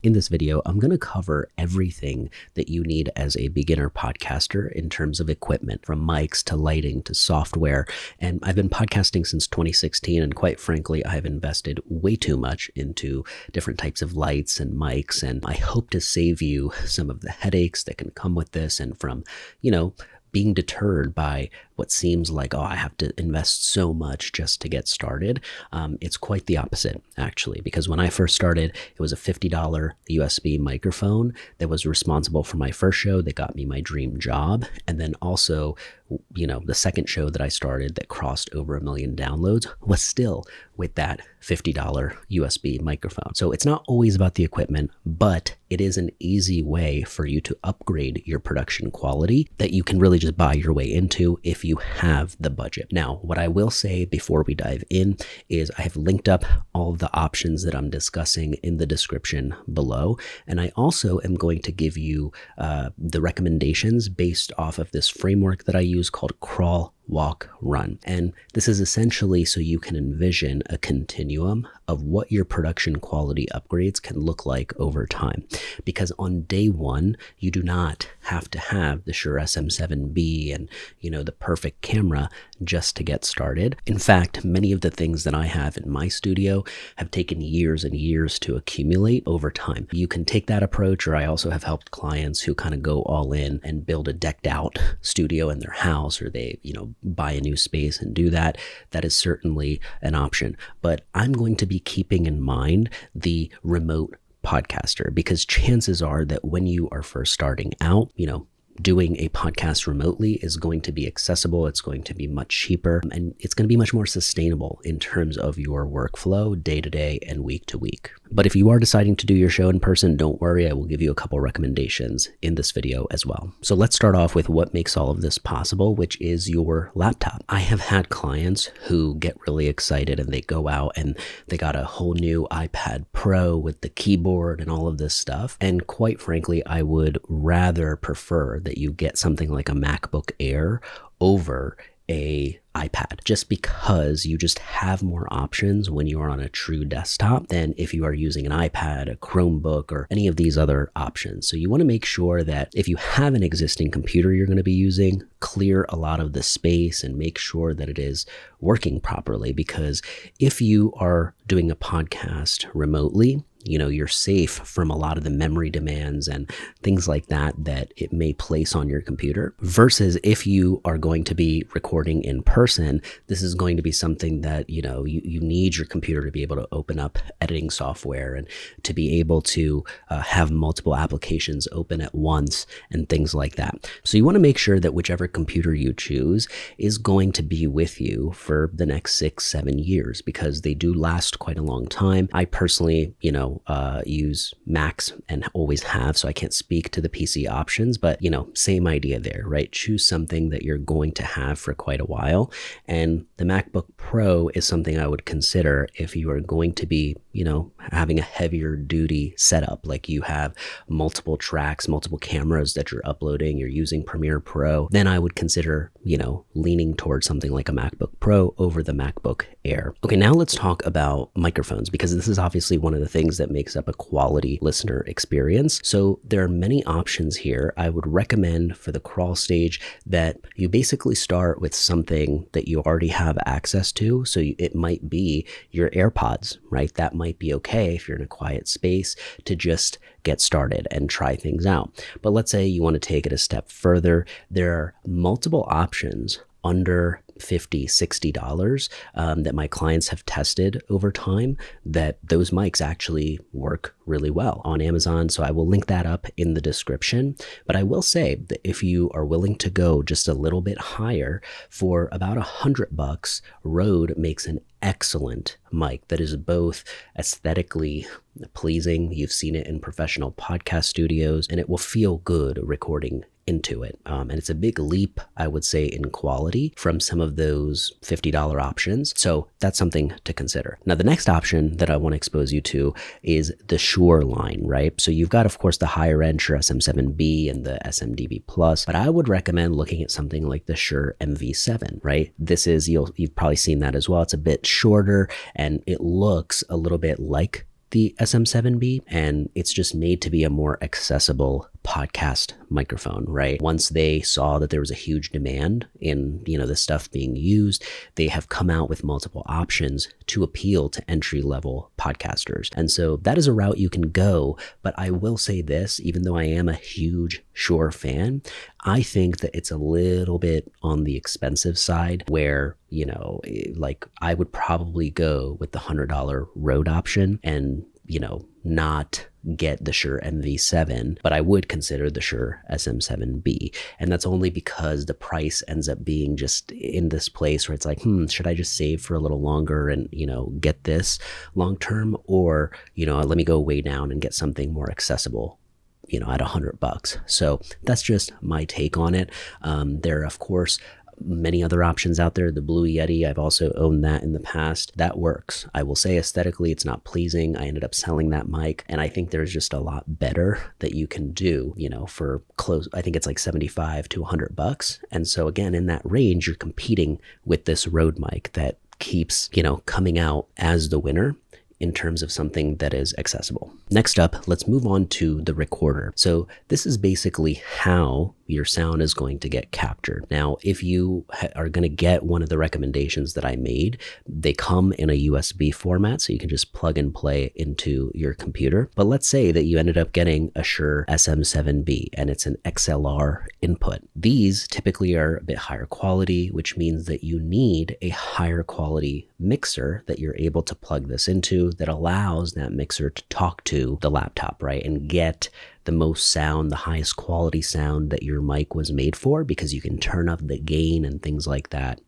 In this video, I'm going to cover everything that you need as a beginner podcaster in terms of equipment, from mics to lighting to software. And I've been podcasting since 2016, and quite frankly, I've invested way too much into different types of lights and mics, and I hope to save you some of the headaches that can come with this and from, being deterred by what seems like, I have to invest so much just to get started. It's quite the opposite, actually, because when I first started, it was a $50 USB microphone that was responsible for my first show that got me my dream job. And then also, the second show that I started that crossed over 1 million downloads was still with that $50 USB microphone. So it's not always about the equipment, but it is an easy way for you to upgrade your production quality that you can really just buy your way into if you have the budget. Now, what I will say before we dive in is I have linked up all of the options that I'm discussing in the description below. And I also am going to give you the recommendations based off of this framework that I use called crawl, walk, run. And this is essentially so you can envision a continuum of what your production quality upgrades can look like over time. Because on day one, you do not have to have the Shure SM7B and, the perfect camera just to get started. In fact, many of the things that I have in my studio have taken years and years to accumulate over time. You can take that approach, or I also have helped clients who kind of go all in and build a decked out studio in their house, or they, buy a new space and do that. That is certainly an option. But I'm going to be keeping in mind the remote podcaster, because chances are that when you are first starting out, doing a podcast remotely is going to be accessible. It's going to be much cheaper, and it's going to be much more sustainable in terms of your workflow day to day and week to week. But if you are deciding to do your show in person, don't worry, I will give you a couple recommendations in this video as well. So let's start off with what makes all of this possible, which is your laptop. I have had clients who get really excited and they go out and they got a whole new iPad Pro with the keyboard and all of this stuff. And quite frankly, I would rather prefer that you get something like a MacBook Air over a iPad, just because you just have more options when you are on a true desktop than if you are using an iPad, a Chromebook, or any of these other options. So you want to make sure that if you have an existing computer you're going to be using, clear a lot of the space and make sure that it is working properly. Because if you are doing a podcast remotely, you're safe from a lot of the memory demands and things like that it may place on your computer, versus if you are going to be recording in person, this is going to be something that, you need your computer to be able to open up editing software and to be able to have multiple applications open at once and things like that. So you want to make sure that whichever computer you choose is going to be with you for the next 6-7 years, because they do last quite a long time. I personally, use Macs and always have, so I can't speak to the PC options, but same idea there, right? Choose something that you're going to have for quite a while. And the MacBook Pro is something I would consider if you are going to be, having a heavier duty setup, like you have multiple tracks, multiple cameras that you're uploading, you're using Premiere Pro, then I would consider, leaning towards something like a MacBook Pro over the MacBook Air. Okay, now let's talk about microphones, because this is obviously one of the things that makes up a quality listener experience. So there are many options here. I would recommend for the crawl stage that you basically start with something that you already have access to. So it might be your AirPods, right? That might be okay if you're in a quiet space to just get started and try things out. But let's say you want to take it a step further. There are multiple options under $50, $60 that my clients have tested over time, that those mics actually work really well on Amazon. So I will link that up in the description. But I will say that if you are willing to go just a little bit higher, for about $100, Rode makes an excellent mic that is both aesthetically pleasing. You've seen it in professional podcast studios, and it will feel good recording into it. And it's a big leap, I would say, in quality from some of those $50 options. So that's something to consider. Now, the next option that I want to expose you to is the Shure line, right? So you've got, of course, the higher end Shure SM7B and the SMDB Plus, but I would recommend looking at something like the Shure MV7, right? This is, you've probably seen that as well. It's a bit shorter and it looks a little bit like the SM7B, and it's just made to be a more accessible podcast microphone, right? Once they saw that there was a huge demand in, this stuff being used, they have come out with multiple options to appeal to entry-level podcasters. And so that is a route you can go, but I will say this, even though I am a huge Shure fan, I think that it's a little bit on the expensive side where, like I would probably go with the $100 Rode option and, not get the Shure MV7, but I would consider the Shure SM7B. And that's only because the price ends up being just in this place where it's like, should I just save for a little longer and, get this long term? Or, let me go way down and get something more accessible, at $100. So that's just my take on it. There are, of course, many other options out there. The Blue Yeti, I've also owned that in the past. That works. I will say aesthetically, it's not pleasing. I ended up selling that mic, and I think there's just a lot better that you can do, for close. I think it's like $75 to $100. And so again, in that range, you're competing with this Rode mic that keeps, coming out as the winner in terms of something that is accessible. Next up, let's move on to the recorder. So this is basically how your sound is going to get captured. Now, if you are going to get one of the recommendations that I made, they come in a USB format, so you can just plug and play into your computer. But let's say that you ended up getting a Shure SM7B and it's an XLR input. These typically are a bit higher quality, which means that you need a higher quality mixer that you're able to plug this into that allows that mixer to talk to the laptop, right? And get the most sound, the highest quality sound that your mic was made for, because you can turn up the gain and things like that,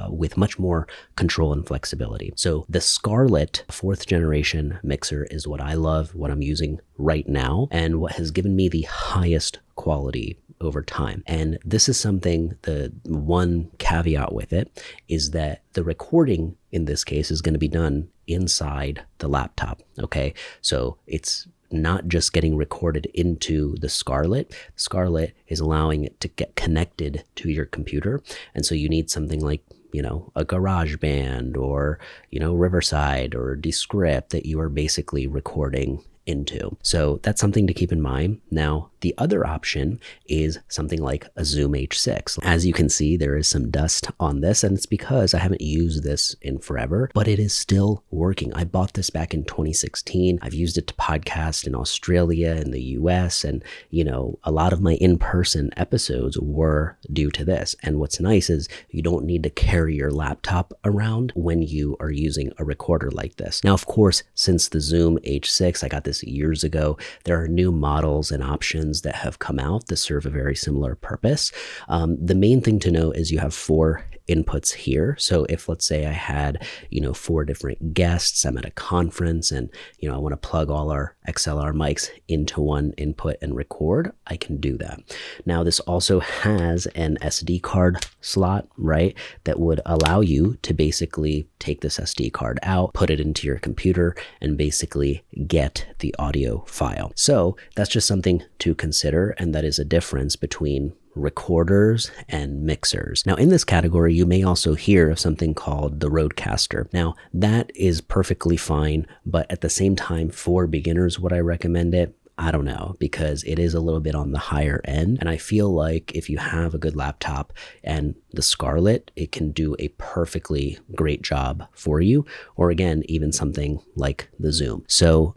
with much more control and flexibility. So the Scarlett 4th generation mixer is what I love, what I'm using right now, and what has given me the highest quality over time. And this is something, the one caveat with it is that the recording in this case is going to be done inside the laptop. Okay. So it's not just getting recorded into the Scarlett. Scarlett is allowing it to get connected to your computer. And so you need something like, a GarageBand or, Riverside or Descript that you are basically recording into. So that's something to keep in mind. Now, the other option is something like a Zoom H6. As you can see, there is some dust on this, and it's because I haven't used this in forever, but it is still working. I bought this back in 2016. I've used it to podcast in Australia and the US, and a lot of my in-person episodes were due to this. And what's nice is you don't need to carry your laptop around when you are using a recorder like this. Now, of course, since the Zoom H6, I got this years ago, there are new models and options that have come out that serve a very similar purpose. The main thing to know is you have 4 inputs here. So if, let's say I had, 4 different guests, I'm at a conference and, I want to plug all our XLR mics into one input and record, I can do that. Now, this also has an SD card slot, right? That would allow you to basically take this SD card out, put it into your computer, and basically get the audio file. So that's just something to consider, and that is a difference between recorders and mixers. Now, in this category, you may also hear of something called the Rodecaster. Now, that is perfectly fine, but at the same time, for beginners, would I recommend it? I don't know, because it is a little bit on the higher end. And I feel like if you have a good laptop and the Scarlett, it can do a perfectly great job for you. Or again, even something like the Zoom. So,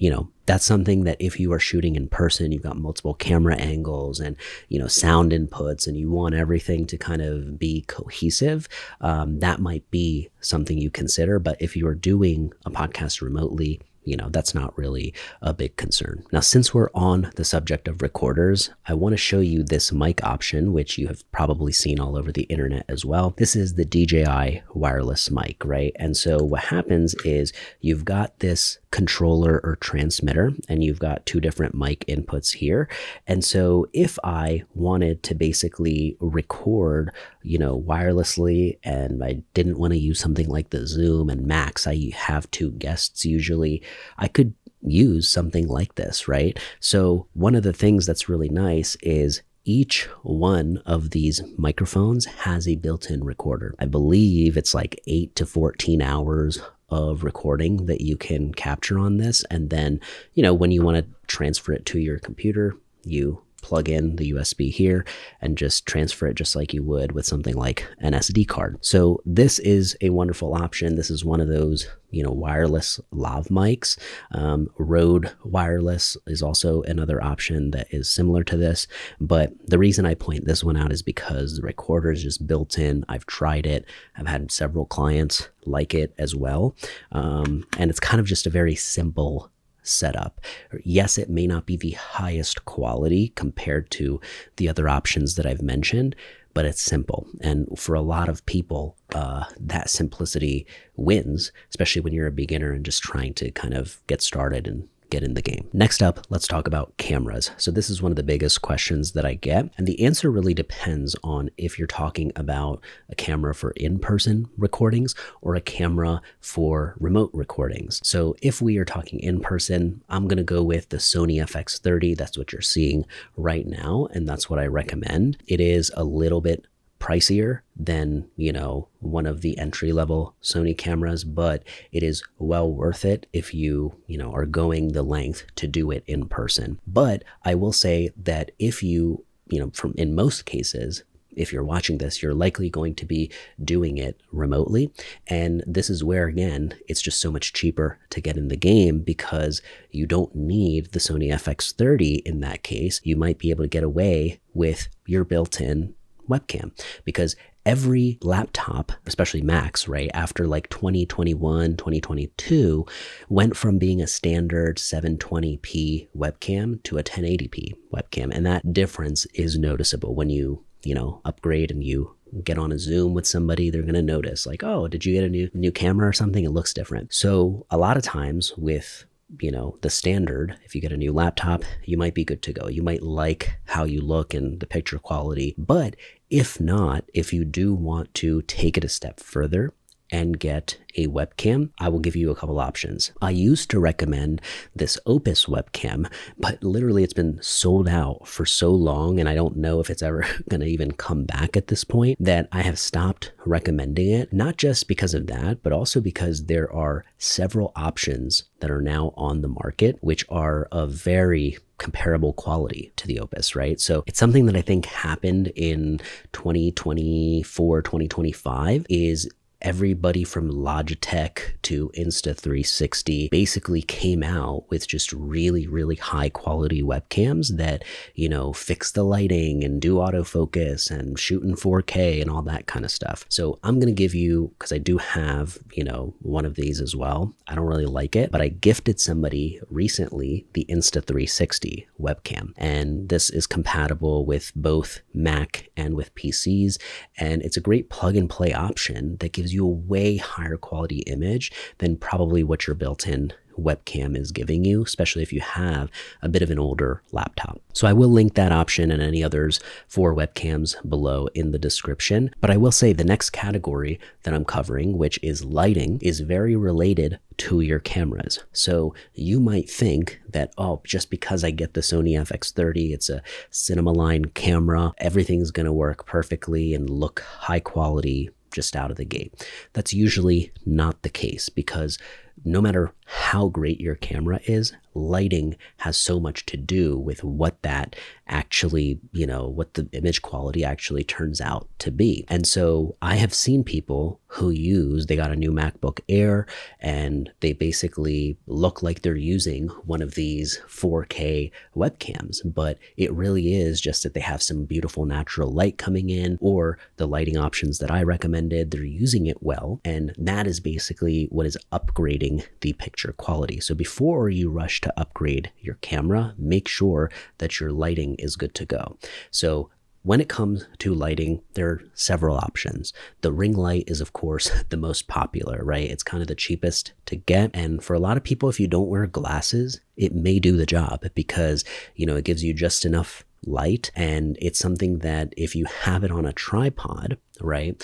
that's something that if you are shooting in person, you've got multiple camera angles and, sound inputs, and you want everything to kind of be cohesive, that might be something you consider. But if you are doing a podcast remotely, that's not really a big concern. Now, since we're on the subject of recorders, I want to show you this mic option, which you have probably seen all over the internet as well. This is the DJI wireless mic, right? And so what happens is you've got this controller or transmitter, and you've got 2 different mic inputs here. And so if I wanted to basically record, wirelessly, and I didn't want to use something like the Zoom and Max, I have 2 guests usually, I could use something like this, right? So one of the things that's really nice is each one of these microphones has a built-in recorder. I believe it's like 8 to 14 hours of recording that you can capture on this. And then, when you want to transfer it to your computer, you plug in the USB here and just transfer it just like you would with something like an SD card. So this is a wonderful option. This is one of those, wireless lav mics. Rode Wireless is also another option that is similar to this. But the reason I point this one out is because the recorder is just built in. I've tried it. I've had several clients like it as well. And it's kind of just a very simple setup. Yes, it may not be the highest quality compared to the other options that I've mentioned, but it's simple. And for a lot of people, that simplicity wins, especially when you're a beginner and just trying to kind of get started and get in the game. Next up, let's talk about cameras. So this is one of the biggest questions that I get, and the answer really depends on if you're talking about a camera for in-person recordings or a camera for remote recordings. So if we are talking in-person, I'm gonna go with the Sony FX30. That's what you're seeing right now, and that's what I recommend. It is a little bit pricier than, one of the entry-level Sony cameras, but it is well worth it if you, are going the length to do it in person. But I will say that if you, in most cases, if you're watching this, you're likely going to be doing it remotely. And this is where, again, it's just so much cheaper to get in the game because you don't need the Sony FX30 in that case. You might be able to get away with your built-in webcam because every laptop, especially Macs, right, after like 2021, 2022, went from being a standard 720p webcam to a 1080p webcam. And that difference is noticeable when you upgrade and you get on a Zoom with somebody. They're going to notice like, oh, did you get a new camera or something? It looks different. So a lot of times with the standard, if you get a new laptop, you might be good to go. You might like how you look and the picture quality. But if not, if you do want to take it a step further and get a webcam, I will give you a couple options. I used to recommend this Opus webcam, but literally it's been sold out for so long, and I don't know if it's ever going to even come back at this point, that I have stopped recommending it, not just because of that, but also because there are several options that are now on the market, which are of very comparable quality to the Opus, right? So it's something that I think happened in 2024, 2025 is everybody from Logitech to Insta360 basically came out with just really, really high quality webcams that, fix the lighting and do autofocus and shoot in 4K and all that kind of stuff. So I'm going to give you, because I do have, one of these as well. I don't really like it, but I gifted somebody recently the Insta360 webcam. And this is compatible with both Mac and with PCs. And it's a great plug and play option that gives you a way higher quality image than probably what your built-in webcam is giving you, especially if you have a bit of an older laptop. So I will link that option and any others for webcams below in the description. But I will say the next category that I'm covering, which is lighting, is very related to your cameras. So you might think that, oh, just because I get the Sony FX30, it's a cinema line camera, everything's going to work perfectly and look high quality just out of the gate. That's usually not the case because no matter how great your camera is, lighting has so much to do with what that actually, what the image quality actually turns out to be. And so I have seen people who they got a new MacBook Air and they basically look like they're using one of these 4K webcams, but it really is just that they have some beautiful natural light coming in, or the lighting options that I recommended, they're using it well. And that is basically what is upgrading the picture quality. So before you rush to upgrade your camera, make sure that your lighting is good to go. So when it comes to lighting, there are several options. The ring light is, of course, the most popular, right? It's kind of the cheapest to get. And for a lot of people, if you don't wear glasses, it may do the job because, it gives you just enough light. And it's something that if you have it on a tripod, right,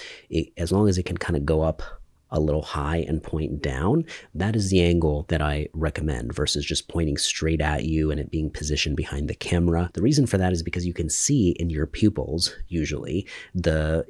as long as it can kind of go up a little high and point down, that is the angle that I recommend versus just pointing straight at you and it being positioned behind the camera. The reason for that is because you can see in your pupils, usually, the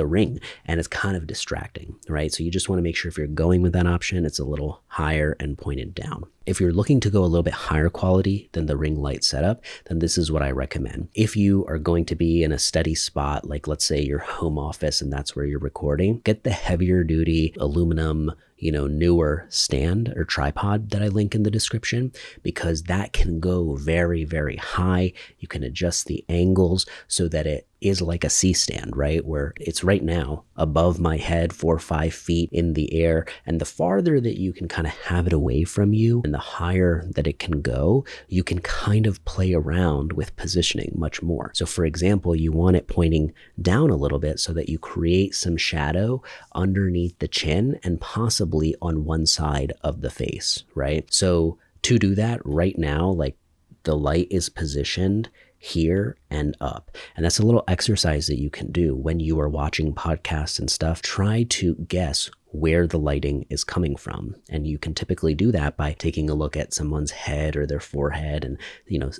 ring, and it's kind of distracting, right? So you just want to make sure if you're going with that option, it's a little higher and pointed down. If you're looking to go a little bit higher quality than the ring light setup, then this is what I recommend. If you are going to be in a steady spot, like let's say your home office and that's where you're recording, get the heavier duty aluminum, newer stand or tripod that I link in the description, because that can go very, very high. You can adjust the angles so that it is like a C-stand, right? Where it's right now above my head, 4 or 5 feet in the air. And the farther that you can kind of have it away from you and the higher that it can go, you can kind of play around with positioning much more. So for example, you want it pointing down a little bit so that you create some shadow underneath the chin and possibly on one side of the face, right? So to do that right now, like the light is positioned here and up. And that's a little exercise that you can do when you are watching podcasts and stuff. Try to guess where the lighting is coming from. And you can typically do that by taking a look at someone's head or their forehead and,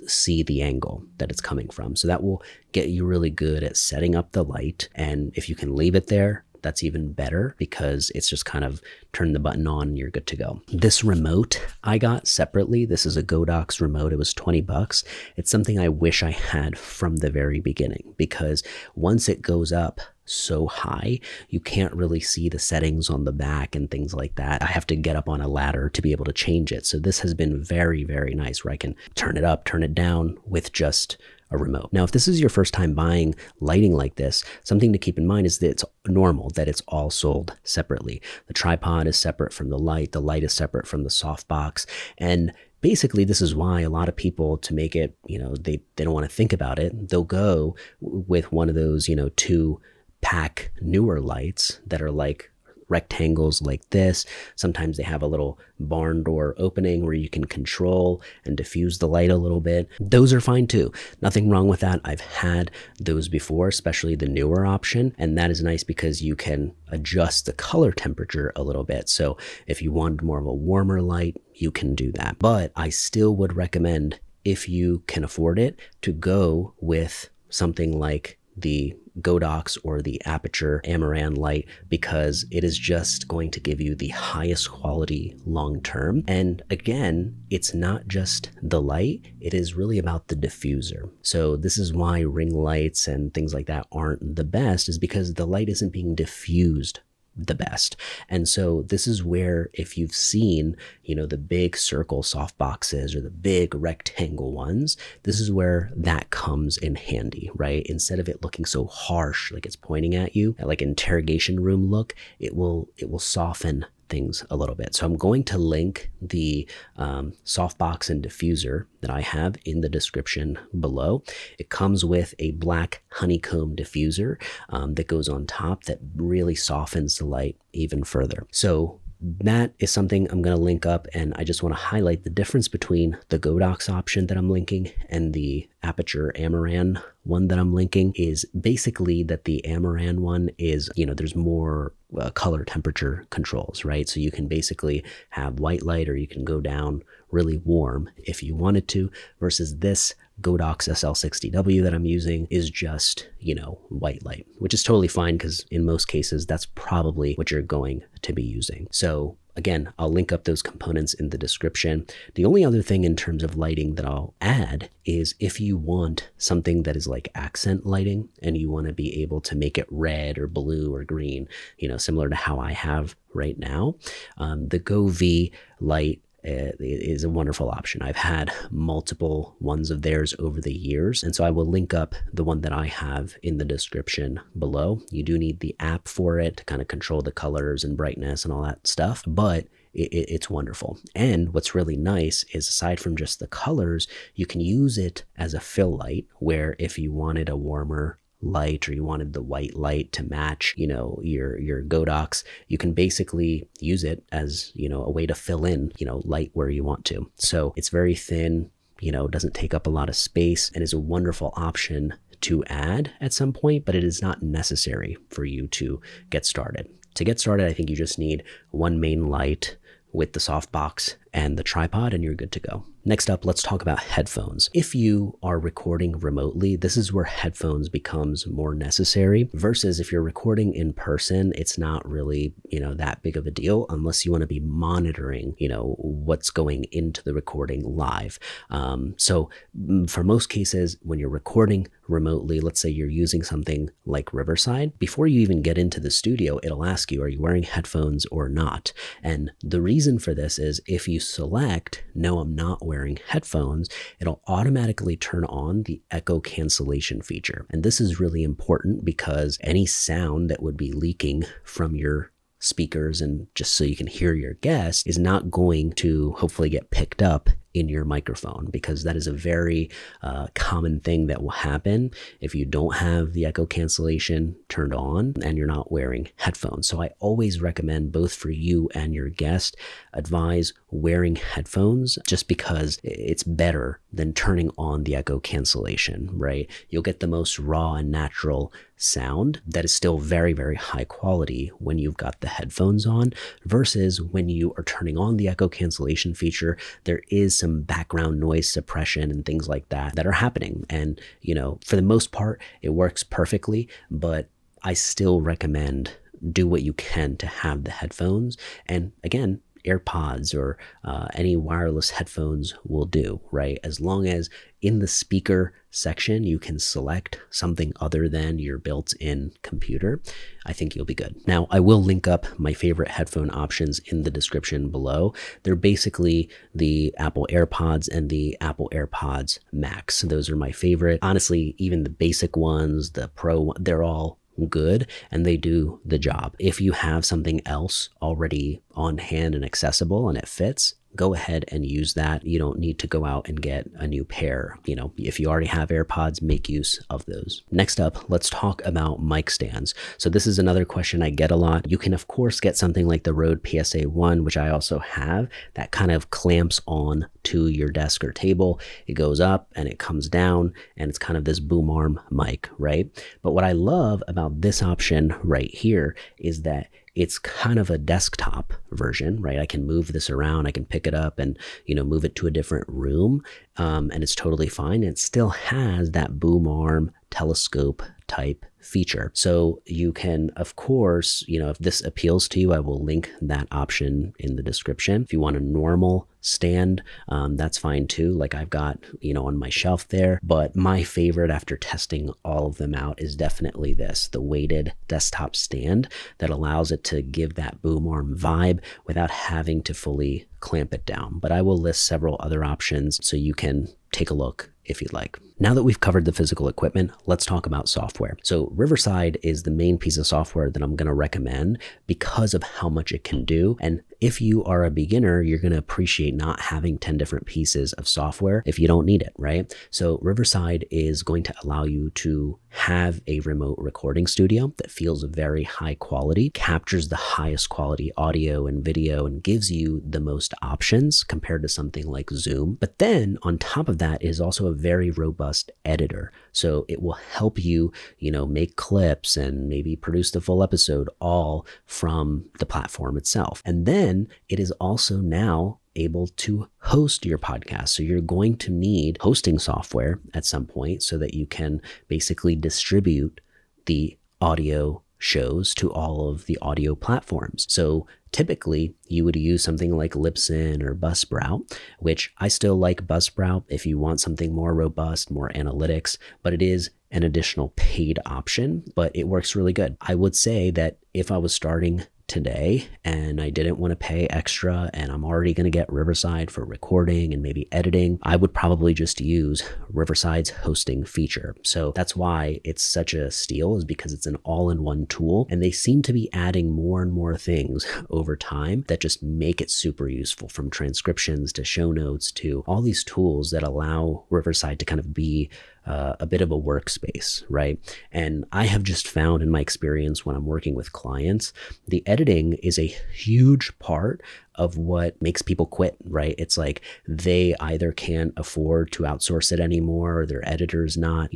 see the angle that it's coming from. So that will get you really good at setting up the light. And if you can leave it there, that's even better because it's just kind of turn the button on and you're good to go. This remote I got separately. This is a Godox remote. It was $20. It's something I wish I had from the very beginning, because once it goes up so high, you can't really see the settings on the back and things like that. I have to get up on a ladder to be able to change it. So this has been very, very nice where I can turn it up, turn it down with just a remote. Now, if this is your first time buying lighting like this, something to keep in mind is that it's normal that it's all sold separately. The tripod is separate from the light is separate from the softbox. And basically, this is why a lot of people, to make it, they don't want to think about it, they'll go with one of those, 2-pack newer lights that are like rectangles like this. Sometimes they have a little barn door opening where you can control and diffuse the light a little bit. Those are fine too. Nothing wrong with that. I've had those before, especially the newer option. And that is nice because you can adjust the color temperature a little bit. So if you want more of a warmer light, you can do that. But I still would recommend, if you can afford it, to go with something like the Godox or the Aperture Amaran light, because it is just going to give you the highest quality long term. And again, it's not just the light, it is really about the diffuser. So this is why ring lights and things like that aren't the best, is because the light isn't being diffused the best. And so this is where, if you've seen, the big circle soft boxes or the big rectangle ones, this is where that comes in handy, right? Instead of it looking so harsh, like it's pointing at you, like interrogation room look, it will soften things a little bit. So I'm going to link the softbox and diffuser that I have in the description below. It comes with a black honeycomb diffuser that goes on top that really softens the light even further. So that is something I'm going to link up, and I just want to highlight the difference between the Godox option that I'm linking and the Aperture Amaran one that I'm linking is basically that the Amaran one is, there's more color temperature controls, right? So you can basically have white light, or you can go down really warm if you wanted to, versus this Godox SL60W that I'm using is just, white light, which is totally fine because in most cases, that's probably what you're going to be using. So again, I'll link up those components in the description. The only other thing in terms of lighting that I'll add is if you want something that is like accent lighting and you want to be able to make it red or blue or green, similar to how I have right now, the Go V light is a wonderful option. I've had multiple ones of theirs over the years, and so I will link up the one that I have in the description below. You do need the app for it to kind of control the colors and brightness and all that stuff, but it's wonderful. And what's really nice is, aside from just the colors, you can use it as a fill light, where if you wanted a warmer light or you wanted the white light to match, your Godox, you can basically use it as, a way to fill in, light where you want to. So it's very thin, doesn't take up a lot of space, and is a wonderful option to add at some point, but it is not necessary for you to get started. to get started, I think you just need one main light with the softbox and the tripod, and you're good to go. Next up, let's talk about headphones. If you are recording remotely, this is where headphones becomes more necessary versus if you're recording in person, it's not really, that big of a deal unless you want to be monitoring, what's going into the recording live. So for most cases, when you're recording remotely, let's say you're using something like Riverside, before you even get into the studio, it'll ask you, are you wearing headphones or not? And the reason for this is if you select, no, I'm not wearing headphones, it'll automatically turn on the echo cancellation feature. And this is really important because any sound that would be leaking from your speakers and just so you can hear your guest is not going to hopefully get picked up in your microphone, because that is a very common thing that will happen if you don't have the echo cancellation turned on and you're not wearing headphones. So I always recommend, both for you and your guest, advise wearing headphones just because it's better than turning on the echo cancellation, right? You'll get the most raw and natural sound that is still very, very high quality when you've got the headphones on, versus when you are turning on the echo cancellation feature, there is some background noise suppression and things like that are happening. And, for the most part, it works perfectly, but I still recommend do what you can to have the headphones. And again, AirPods or any wireless headphones will do, right? As long as in the speaker section, you can select something other than your built-in computer, I think you'll be good. Now, I will link up my favorite headphone options in the description below. They're basically the Apple AirPods and the Apple AirPods Max. Those are my favorite. Honestly, even the basic ones, the Pro, they're all good and they do the job. If you have something else already on hand and accessible and it fits, go ahead and use that. You don't need to go out and get a new pair. If you already have AirPods, make use of those. Next up, let's talk about mic stands. So this is another question I get a lot. You can, of course, get something like the Rode PSA-1, which I also have, that kind of clamps on to your desk or table. It goes up and it comes down, and it's kind of this boom arm mic, right? But what I love about this option right here is that it's kind of a desktop version, right? I can move this around, I can pick it up and, move it to a different room, and it's totally fine. It still has that boom arm telescope type feature. So you can, of course, if this appeals to you, I will link that option in the description. If you want a normal stand, that's fine too. Like I've got, on my shelf there, but my favorite after testing all of them out is definitely this, the weighted desktop stand that allows it to give that boom arm vibe without having to fully clamp it down. But I will list several other options so you can take a look if you'd like. Now that we've covered the physical equipment, let's talk about software. So Riverside is the main piece of software that I'm going to recommend because of how much it can do. And if you are a beginner, you're going to appreciate not having 10 different pieces of software if you don't need it, right? So Riverside is going to allow you to have a remote recording studio that feels very high quality, captures the highest quality audio and video, and gives you the most options compared to something like Zoom. But then on top of that is also a very robust editor. So it will help you, make clips and maybe produce the full episode all from the platform itself. And then it is also now able to host your podcast. So you're going to need hosting software at some point so that you can basically distribute the audio shows to all of the audio platforms. So typically you would use something like Libsyn or Buzzsprout, which I still like Buzzsprout if you want something more robust, more analytics, but it is an additional paid option, but it works really good. I would say that if I was starting today and I didn't want to pay extra and I'm already going to get Riverside for recording and maybe editing, I would probably just use Riverside's hosting feature. So that's why it's such a steal, is because it's an all-in-one tool, and they seem to be adding more and more things over time that just make it super useful, from transcriptions to show notes to all these tools that allow Riverside to kind of be a bit of a workspace, right? And I have just found in my experience when I'm working with clients, the editing is a huge part of what makes people quit, right? It's like they either can't afford to outsource it anymore, or their editor's not,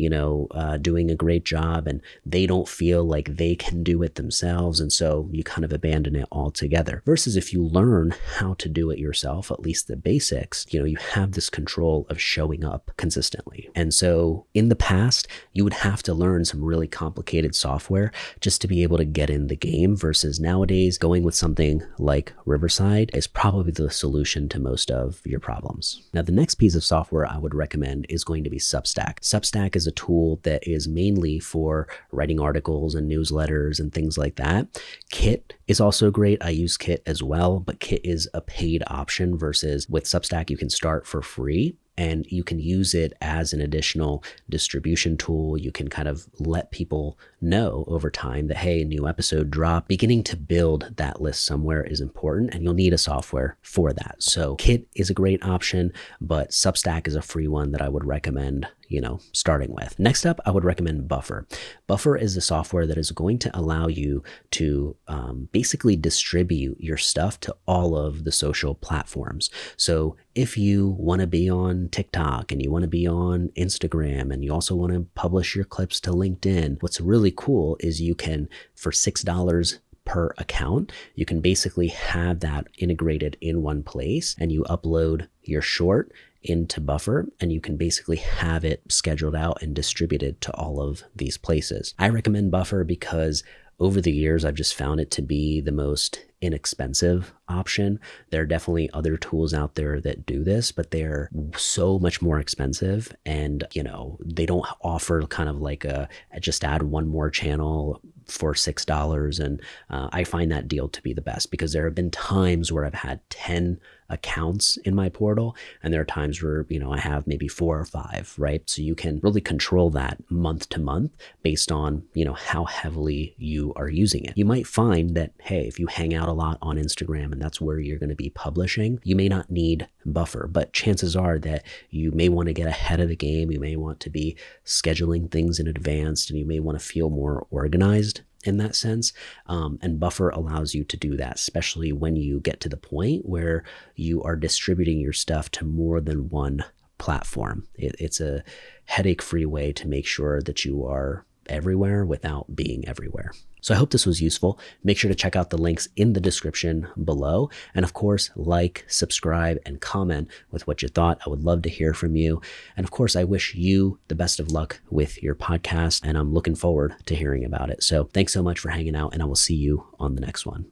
doing a great job, and they don't feel like they can do it themselves. And so you kind of abandon it altogether. Versus if you learn how to do it yourself, at least the basics, you have this control of showing up consistently. And so in the past, you would have to learn some really complicated software just to be able to get in the game, versus nowadays going with something like Riverside is probably the solution to most of your problems. Now, the next piece of software I would recommend is going to be Substack. Substack is a tool that is mainly for writing articles and newsletters and things like that. Kit is also great. I use Kit as well, but Kit is a paid option versus with Substack, you can start for free. And you can use it as an additional distribution tool. You can kind of let people know over time that, hey, a new episode dropped. Beginning to build that list somewhere is important, and you'll need a software for that. So Kit is a great option, but Substack is a free one that I would recommend starting with. Next up, I would recommend Buffer. Buffer is a software that is going to allow you to basically distribute your stuff to all of the social platforms. So if you want to be on TikTok and you want to be on Instagram and you also want to publish your clips to LinkedIn, what's really cool is you can, for $6 per account, you can basically have that integrated in one place, and you upload your short into Buffer, and you can basically have it scheduled out and distributed to all of these places. I recommend Buffer because over the years, I've just found it to be the most inexpensive option. There are definitely other tools out there that do this, but they're so much more expensive, and they don't offer kind of like a just add one more channel for $6. And I find that deal to be the best, because there have been times where I've had 10 accounts in my portal, and there are times where I have maybe 4 or 5, right? So you can really control that month to month based on how heavily you are using it. You might find that, hey, if you hang out a lot on Instagram and that's where you're going to be publishing, you may not need Buffer, but chances are that you may want to get ahead of the game. You may want to be scheduling things in advance, and you may want to feel more organized in that sense. And Buffer allows you to do that, especially when you get to the point where you are distributing your stuff to more than one platform. It's a headache-free way to make sure that you are everywhere without being everywhere. So I hope this was useful. Make sure to check out the links in the description below. And of course, like, subscribe, and comment with what you thought. I would love to hear from you. And of course, I wish you the best of luck with your podcast, and I'm looking forward to hearing about it. So thanks so much for hanging out, and I will see you on the next one.